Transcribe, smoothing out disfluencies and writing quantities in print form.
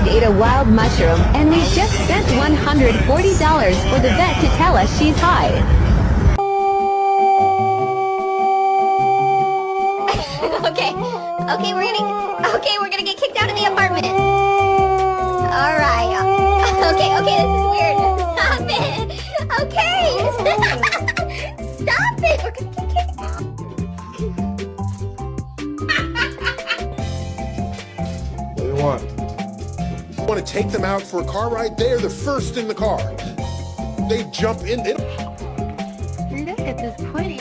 dog ate a wild mushroom, and we just spent $140 for the vet to tell us she's high. Okay, we're gonna get kicked out of the apartment. Alright. Okay, this is weird. Stop it. Okay. Stop it. We're gonna get kicked out. What do you want? You want to take them out for a car ride? They're the first in the car. They jump in. Look at this pretty